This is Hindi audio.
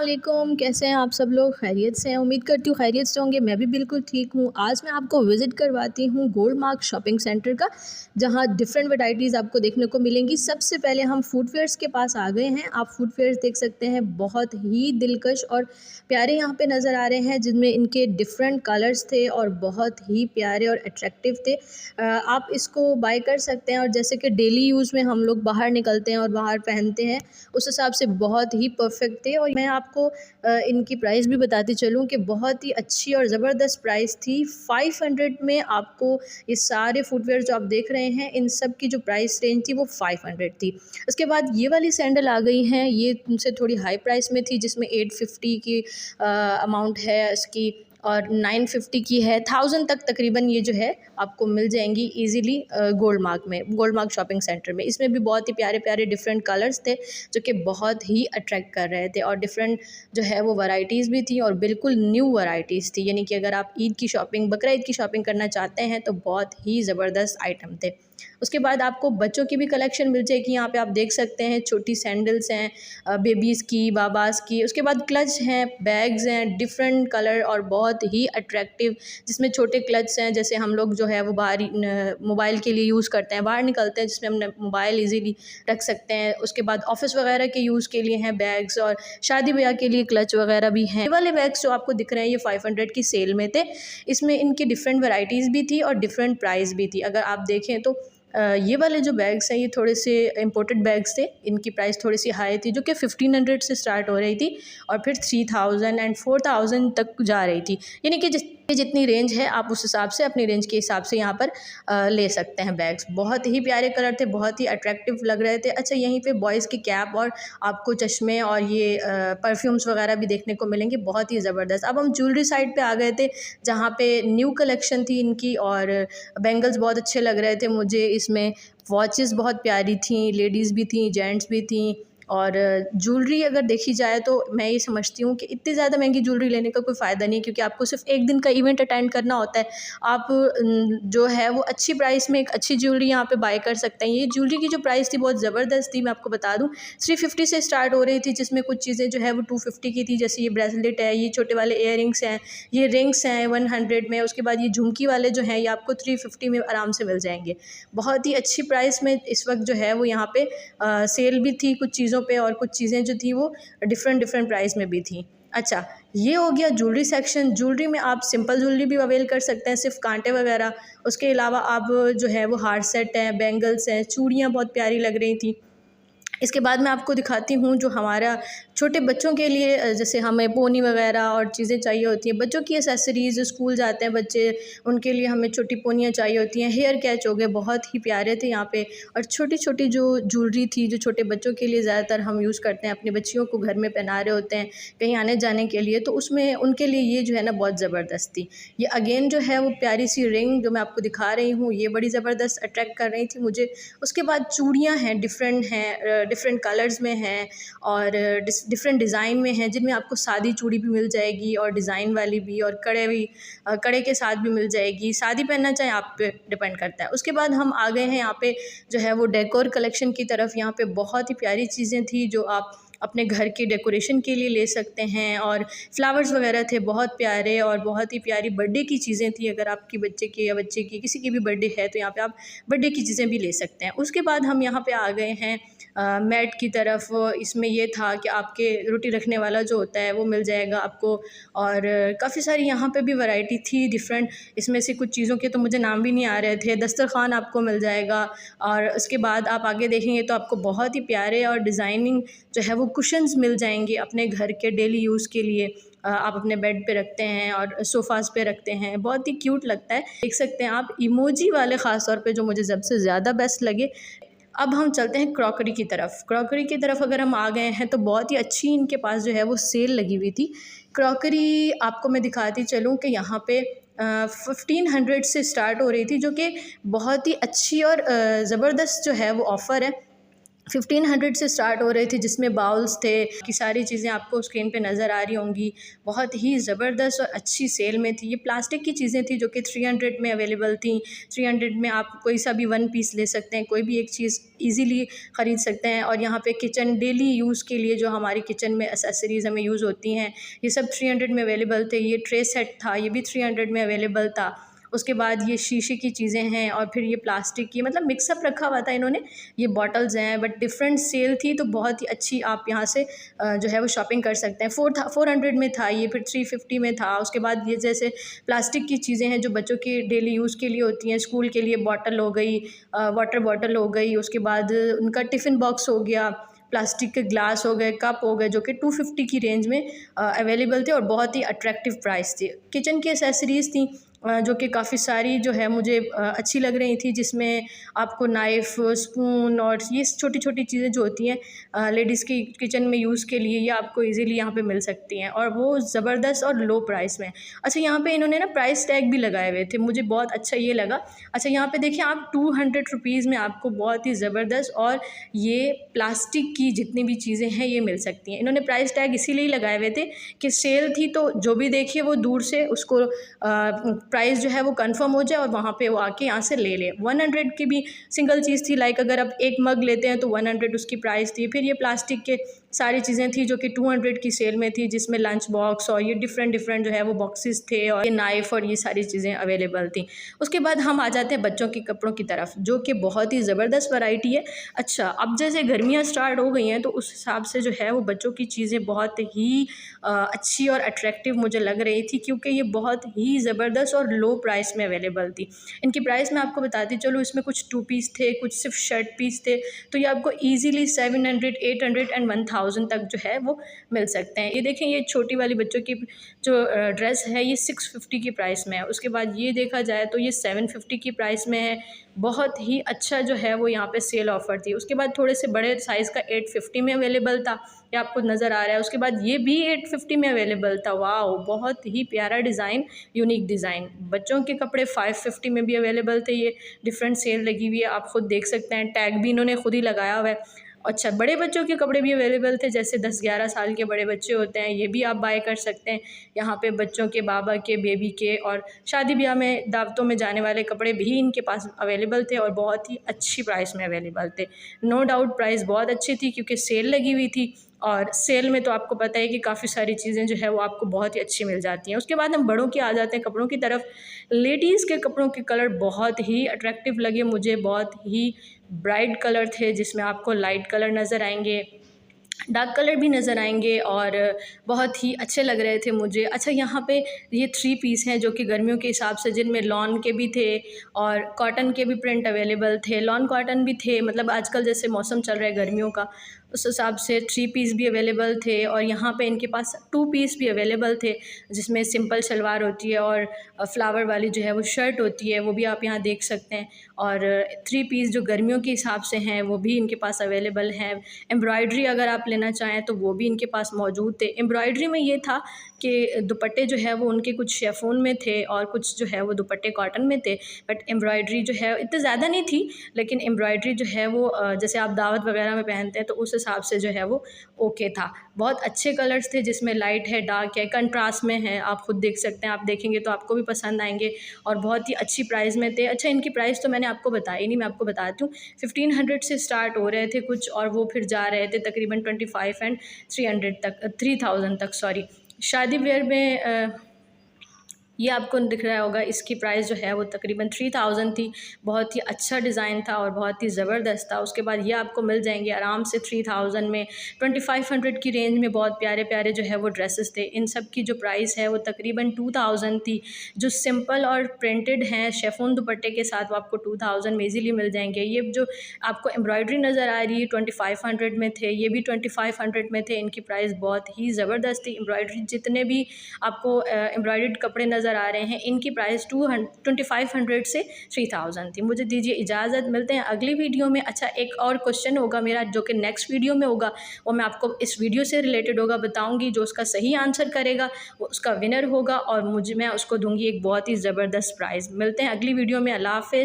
वालेकुम, कैसे हैं आप सब लोग? खैरियत से हैं? उम्मीद करती हूँ खैरियत से होंगे। मैं भी बिल्कुल ठीक हूँ। आज मैं आपको विज़िट करवाती हूँ गोल्ड मार्क शॉपिंग सेंटर का, जहाँ डिफरेंट वैराइटीज़ आपको देखने को मिलेंगी। सबसे पहले हम फुटवियर्स के पास आ गए हैं। आप फुटवियर्स देख सकते हैं, बहुत ही दिलकश और प्यारे यहाँ पे नज़र आ रहे हैं, जिनमें इनके डिफरेंट कलर्स थे और बहुत ही प्यारे और अट्रैक्टिव थे। आप इसको बाय कर सकते हैं और जैसे कि डेली यूज़ में हम लोग बाहर निकलते हैं और बाहर पहनते हैं, उस हिसाब से बहुत ही परफेक्ट थे। और मैं आपको इनकी प्राइस भी बताती चलूँ कि बहुत ही अच्छी और ज़बरदस्त प्राइस थी। 500 में आपको ये सारे फुटवियर जो आप देख रहे हैं, इन सब की जो प्राइस रेंज थी वो 500 थी। उसके बाद ये वाली सैंडल आ गई हैं, ये उनसे थोड़ी हाई प्राइस में थी, जिसमें 850 की अमाउंट है इसकी और 950 की है। 1000 तक तकरीबन ये जो है आपको मिल जाएंगी इजीली गोल्ड मार्क में, गोल्ड मार्क शॉपिंग सेंटर में। इसमें भी बहुत ही प्यारे प्यारे डिफरेंट कलर्स थे, जो कि बहुत ही अट्रैक्ट कर रहे थे और डिफरेंट जो है वो वैरायटीज़ भी थी और बिल्कुल न्यू वैरायटीज़ थी। यानी कि अगर आप ईद की शॉपिंग, बकरा ईद की शॉपिंग करना चाहते हैं तो बहुत ही ज़बरदस्त आइटम थे। उसके बाद आपको बच्चों की भी कलेक्शन मिल जाएगी। यहाँ पे आप देख सकते हैं, छोटी सैंडल्स हैं, बेबीज़ की, बाबाज़ की। उसके बाद क्लच हैं, बैग्स हैं, डिफरेंट कलर और बहुत ही अट्रैक्टिव, जिसमें छोटे क्लच हैं, जैसे हम लोग जो है वो बाहर मोबाइल के लिए यूज़ करते हैं, बाहर निकलते हैं, जिसमें हम मोबाइल ईजीली रख सकते हैं। उसके बाद ऑफिस वगैरह के यूज़ के लिए हैं बैग्स, और शादी ब्याह के लिए क्लच वगैरह भी हैं। ये वाले बैग्स जो आपको दिख रहे हैं, ये 500 की सेल में थे। इसमें इनकी डिफरेंट वैरायटीज़ भी थी और डिफरेंट प्राइस भी थी। अगर आप देखें तो ये वाले जो बैग्स हैं, ये थोड़े से इम्पोर्टेड बैग्स थे। इनकी प्राइस थोड़ी सी हाई थी, जो कि 1500 से स्टार्ट हो रही थी और फिर 3000 एंड 4000 तक जा रही थी। यानी कि जितनी रेंज है, आप उस हिसाब से, अपनी रेंज के हिसाब से यहाँ पर ले सकते हैं बैग्स। बहुत ही प्यारे कलर थे, बहुत ही अट्रैक्टिव लग रहे थे। अच्छा, यहीं पे बॉयज़ की कैप और आपको चश्मे और ये परफ्यूम्स वगैरह भी देखने को मिलेंगे, बहुत ही ज़बरदस्त। अब हम ज्वेलरी साइड पे आ गए थे, जहाँ पे न्यू कलेक्शन थी इनकी और बैंगल्स बहुत अच्छे लग रहे थे मुझे। इसमें वॉचेस बहुत प्यारी थी, लेडीज़ भी थी, जेंट्स भी थी। और ज्वेलरी अगर देखी जाए तो मैं ये समझती हूँ कि इतनी ज़्यादा महंगी ज्वेलरी लेने का कोई फ़ायदा नहीं है, क्योंकि आपको सिर्फ एक दिन का इवेंट अटेंड करना होता है। आप जो है वो अच्छी प्राइस में एक अच्छी ज्वेलरी यहाँ पे बाय कर सकते हैं। ये ज्वेलरी की जो प्राइस थी बहुत ज़बरदस्त थी, मैं आपको बता दूँ 350 से स्टार्ट हो रही थी, जिसमें कुछ चीज़ें जो है वो 250 की थी। जैसे ये ब्रेसलेट है, ये छोटे वाले इयररिंग्स हैं, ये रिंग्स हैं 100 में। उसके बाद ये झुमकी वाले जो हैं, ये आपको 350 में आराम से मिल जाएंगे। बहुत ही अच्छी प्राइस में इस वक्त जो है वो यहाँ पे सेल भी थी कुछ चीज़ों पे, और कुछ चीज़ें जो थी वो डिफरेंट प्राइस में भी थी। अच्छा, ये हो गया ज्वेलरी सेक्शन। ज्वेलरी में आप सिंपल ज्वेलरी भी अवेल कर सकते हैं, सिर्फ कांटे वगैरह। उसके अलावा आप जो है वो हार सेट हैं, बैंगल्स हैं, चूड़ियाँ बहुत प्यारी लग रही थी। इसके बाद मैं आपको दिखाती हूँ जो हमारा छोटे बच्चों के लिए, जैसे हमें पोनी वगैरह और चीज़ें चाहिए होती हैं, बच्चों की एसेसरीज़, स्कूल जाते हैं बच्चे, उनके लिए हमें छोटी पोनियाँ चाहिए होती हैं। हेयर कैच हो गए, बहुत ही प्यारे थे यहाँ पे। और छोटी छोटी जो ज्वेलरी थी, जो छोटे बच्चों के लिए ज़्यादातर हम यूज़ करते हैं, अपने बच्चियों को घर में पहना रहे होते हैं कहीं आने जाने के लिए, तो उसमें उनके लिए ये जो है ना बहुत ज़बरदस्त थी। ये अगेन जो है वो प्यारी सी रिंग जो मैं आपको दिखा रही हूँ, ये बड़ी ज़बरदस्त अट्रैक्ट कर रही थी मुझे। उसके बाद चूड़ियाँ हैं, डिफरेंट कलर्स में हैं और डिफरेंट डिज़ाइन में हैं, जिनमें आपको सादी चूड़ी भी मिल जाएगी और डिज़ाइन वाली भी, और कड़े भी, कड़े के साथ भी मिल जाएगी। सादी पहनना चाहें आप पे डिपेंड करता है। उसके बाद हम आ गए हैं यहाँ पे जो है वो डेकोर कलेक्शन की तरफ। यहाँ पे बहुत ही प्यारी चीज़ें थी जो आप अपने घर की डेकोरेशन के लिए ले सकते हैं, और फ्लावर्स वगैरह थे बहुत प्यारे, और बहुत ही प्यारी बर्थडे की चीज़ें थी। अगर आपकी बच्चे की या बच्चे की किसी की भी बर्थडे है, तो यहाँ पे आप बर्थडे की चीज़ें भी ले सकते हैं। उसके बाद हम यहाँ पे आ गए हैं मैट की तरफ। इसमें ये था कि आपके रोटी रखने वाला जो होता है वो मिल जाएगा आपको, और काफ़ी सारी यहाँ पे भी वैरायटी थी डिफरेंट। इसमें से कुछ चीज़ों के तो मुझे नाम भी नहीं आ रहे थे। दस्तरखान आपको मिल जाएगा, और उसके बाद आप आगे देखेंगे तो आपको बहुत ही प्यारे और डिज़ाइनिंग जो है वो कुशन्स मिल जाएंगे अपने घर के डेली यूज़ के लिए। आप अपने बेड पे रखते हैं और सोफ़ाज़ पे रखते हैं, बहुत ही क्यूट लगता है। देख सकते हैं आप, इमोजी वाले ख़ास तौर पे जो मुझे सबसे ज़्यादा बेस्ट लगे। अब हम चलते हैं क्रॉकरी की तरफ। क्रॉकरी की तरफ अगर हम आ गए हैं तो बहुत ही अच्छी इनके पास जो है वो सेल लगी हुई थी। क्रॉकरी आपको मैं दिखाती चलूँ कि यहाँ पे 1500 से स्टार्ट हो रही थी, जो कि बहुत ही अच्छी और ज़बरदस्त जो है वो ऑफ़र है। 1500 से स्टार्ट हो रहे थे, जिसमें बाउल्स थे कि सारी चीज़ें आपको स्क्रीन पे नज़र आ रही होंगी। बहुत ही ज़बरदस्त और अच्छी सेल में थी। ये प्लास्टिक की चीज़ें थी जो कि 300 में अवेलेबल थी। 300 में आप कोई सा भी वन पीस ले सकते हैं, कोई भी एक चीज़ ईज़िली ख़रीद सकते हैं। और यहाँ पे किचन डेली यूज़ के लिए जो हमारी किचन में एक्सेसरीज़ हमें यूज़ होती हैं, ये सब 300 में अवेलेबल थे। ये ट्रे सेट था, ये भी 300 में अवेलेबल था। उसके बाद ये शीशे की चीज़ें हैं और फिर ये प्लास्टिक की, मतलब मिक्सअप रखा हुआ था इन्होंने। ये बॉटल्स हैं, बट डिफरेंट सेल थी तो बहुत ही अच्छी आप यहाँ से जो है वो शॉपिंग कर सकते हैं। 400 में था ये, फिर 350 में था। उसके बाद ये जैसे प्लास्टिक की चीज़ें हैं जो बच्चों की डेली यूज़ के लिए होती हैं, स्कूल के लिए बॉटल हो गई, वाटर बॉटल हो गई, उसके बाद उनका टिफ़िन बॉक्स हो गया, प्लास्टिक के ग्लास हो गए, कप हो गए, जो कि 250 की रेंज में अवेलेबल थे और बहुत ही अट्रैक्टिव प्राइस थी। किचन की एसेसरीज़ थी जो कि काफ़ी सारी जो है मुझे अच्छी लग रही थी, जिसमें आपको नाइफ़, स्पून और ये छोटी-छोटी चीज़ें जो होती हैं लेडीज़ की किचन में यूज़ के लिए, ये आपको ईज़िली यहाँ पे मिल सकती हैं और वो ज़बरदस्त और लो प्राइस में। अच्छा, यहाँ पे इन्होंने ना प्राइस टैग भी लगाए हुए थे, मुझे बहुत अच्छा ये लगा। अच्छा, यहाँ पे देखिए आप 200 रुपीज़ में आपको बहुत ही ज़बरदस्त और ये प्लास्टिक की जितनी भी चीज़ें हैं ये मिल सकती हैं। इन्होंने प्राइस टैग इसीलिए लगाए हुए थे कि सेल थी, तो जो भी देखे वो दूर से उसको प्राइस जो है वो कंफर्म हो जाए और वहाँ पे वो आके यहाँ से ले ले। 100 की भी सिंगल चीज़ थी, लाइक अगर आप एक मग लेते हैं तो 100 उसकी प्राइस थी। फिर ये प्लास्टिक के सारी चीज़ें थी जो कि 200 की सेल में थी, जिसमें लंच बॉक्स और ये डिफरेंट जो है वो बॉक्सेस थे और ये नाइफ़ और ये सारी चीज़ें अवेलेबल थी। उसके बाद हम आ जाते हैं बच्चों के कपड़ों की तरफ, जो कि बहुत ही ज़बरदस्त वैरायटी है। अच्छा, अब जैसे गर्मियाँ स्टार्ट हो गई हैं तो उस हिसाब से जो है वो बच्चों की चीज़ें बहुत ही अच्छी और अट्रैक्टिव मुझे लग रही थी, क्योंकि ये बहुत ही ज़बरदस्त और लो प्राइस में अवेलेबल थी। इनकी प्राइस मैं आपको बताती चलूँ, इसमें कुछ 2 पीस थे, कुछ सिर्फ शर्ट पीस थे, तो ये आपको ईज़िली 700, 800 एंड 1000 तक जो है वो मिल सकते हैं। ये देखें, ये छोटी वाली बच्चों की जो ड्रेस है ये 650 की प्राइस में है। उसके बाद ये देखा जाए तो ये 750 की प्राइस में है। बहुत ही अच्छा जो है वो यहाँ पे सेल ऑफ़र थी। उसके बाद थोड़े से बड़े साइज़ का 850 में अवेलेबल था, ये आपको नज़र आ रहा है। उसके बाद ये भी 850 में अवेलेबल था। वाओ! बहुत ही प्यारा डिज़ाइन, यूनिक डिज़ाइन। बच्चों के कपड़े 550 में भी अवेलेबल थे। ये डिफरेंट सेल लगी हुई है, आप खुद देख सकते हैं, टैग भी इन्होंने खुद ही लगाया हुआ है। अच्छा, बड़े बच्चों के कपड़े भी अवेलेबल थे, जैसे 10-11 साल के बड़े बच्चे होते हैं, ये भी आप बाय कर सकते हैं। यहाँ पे बच्चों के, बाबा के, बेबी के और शादी-ब्याह में, दावतों में जाने वाले कपड़े भी इनके पास अवेलेबल थे और बहुत ही अच्छी प्राइस में अवेलेबल थे। नो डाउट प्राइस बहुत अच्छी थी, क्योंकि सेल लगी हुई थी और सेल में तो आपको पता है कि काफ़ी सारी चीज़ें जो है वो आपको बहुत ही अच्छी मिल जाती हैं। उसके बाद हम बड़ों के आ जाते हैं कपड़ों की तरफ। लेडीज़ के कपड़ों के कलर बहुत ही अट्रैक्टिव लगे मुझे, बहुत ही ब्राइट कलर थे, जिसमें आपको लाइट कलर नज़र आएंगे, डार्क कलर भी नज़र आएंगे और बहुत ही अच्छे लग रहे थे मुझे। अच्छा, यहाँ पे ये 3 पीस हैं जो कि गर्मियों के हिसाब से, जिनमें लॉन के भी थे और कॉटन के भी प्रिंट अवेलेबल थे, लॉन कॉटन भी थे। मतलब आजकल जैसे मौसम चल रहा है गर्मियों का, उस हिसाब से 3 पीस भी अवेलेबल थे और यहाँ पे इनके पास 2 पीस भी अवेलेबल थे, जिसमें सिंपल शलवार होती है और फ्लावर वाली जो है वो शर्ट होती है, वो भी आप यहाँ देख सकते हैं। और 3 पीस जो गर्मियों के हिसाब से हैं वो भी इनके पास अवेलेबल हैं। एम्ब्रॉयडरी अगर आप लेना चाहें तो वो भी इनके पास मौजूद थे। एम्ब्रॉयडरी में ये था कि दुपट्टे जो है वो उनके कुछ शिफॉन में थे और कुछ जो है वो दुपट्टे कॉटन में थे, बट एम्ब्रॉयडरी जो है इतनी ज़्यादा नहीं थी, लेकिन एम्ब्रॉयडरी जो है वो जैसे आप दावत वगैरह में पहनते हैं तो उस हिसाब से जो है वो ओके था। बहुत अच्छे कलर्स थे, जिसमें लाइट है, डार्क है, कंट्रास्ट में है, आप खुद देख सकते हैं, आप देखेंगे तो आपको भी पसंद आएंगे और बहुत ही अच्छी प्राइस में थे। अच्छा, इनकी प्राइस तो मैंने आपको बताई नहीं, मैं आपको बताती हूँ। 1500 से स्टार्ट हो रहे थे कुछ और वो फिर जा रहे थे तकरीबन 25 एंड 300 तक, 3000 तक, सॉरी। शादी वेयर में ये आपको दिख रहा होगा, इसकी प्राइस जो है वो तकरीबन 3000 थी। बहुत ही अच्छा डिज़ाइन था और बहुत ही ज़बरदस्त था। उसके बाद ये आपको मिल जाएंगे आराम से 3000 में। 2500 की रेंज में बहुत प्यारे प्यारे जो है वो ड्रेसेस थे। इन सब की जो प्राइस है वो तकरीबन 2000 थी। जो सिंपल और प्रिंटेड हैं शेफोन दुपट्टे के साथ, वो आपको 2000 में ईज़िली मिल जाएंगे। ये जो आपको एम्ब्रॉयडरी नज़र आ रही है 2500 में थे, ये भी 2500 में थे। इनकी प्राइस बहुत ही ज़बरदस्त थी। एम्ब्रॉयडरी जितने भी आपको एम्ब्रॉयडर्ड कपड़े नज़र आ रहे हैं, इनकी प्राइस 2500 से 3000 थी। मुझे दीजिए इजाज़त, मिलते हैं अगली वीडियो में। अच्छा, एक और क्वेश्चन होगा मेरा जो कि नेक्स्ट वीडियो में होगा, वो मैं आपको इस वीडियो से रिलेटेड होगा, बताऊंगी। जो उसका सही आंसर करेगा वो उसका विनर होगा और मैं उसको दूंगी एक बहुत ही ज़बरदस्त प्राइज़। मिलते हैं अगली वीडियो में। अल्लाह हाफ़िज़।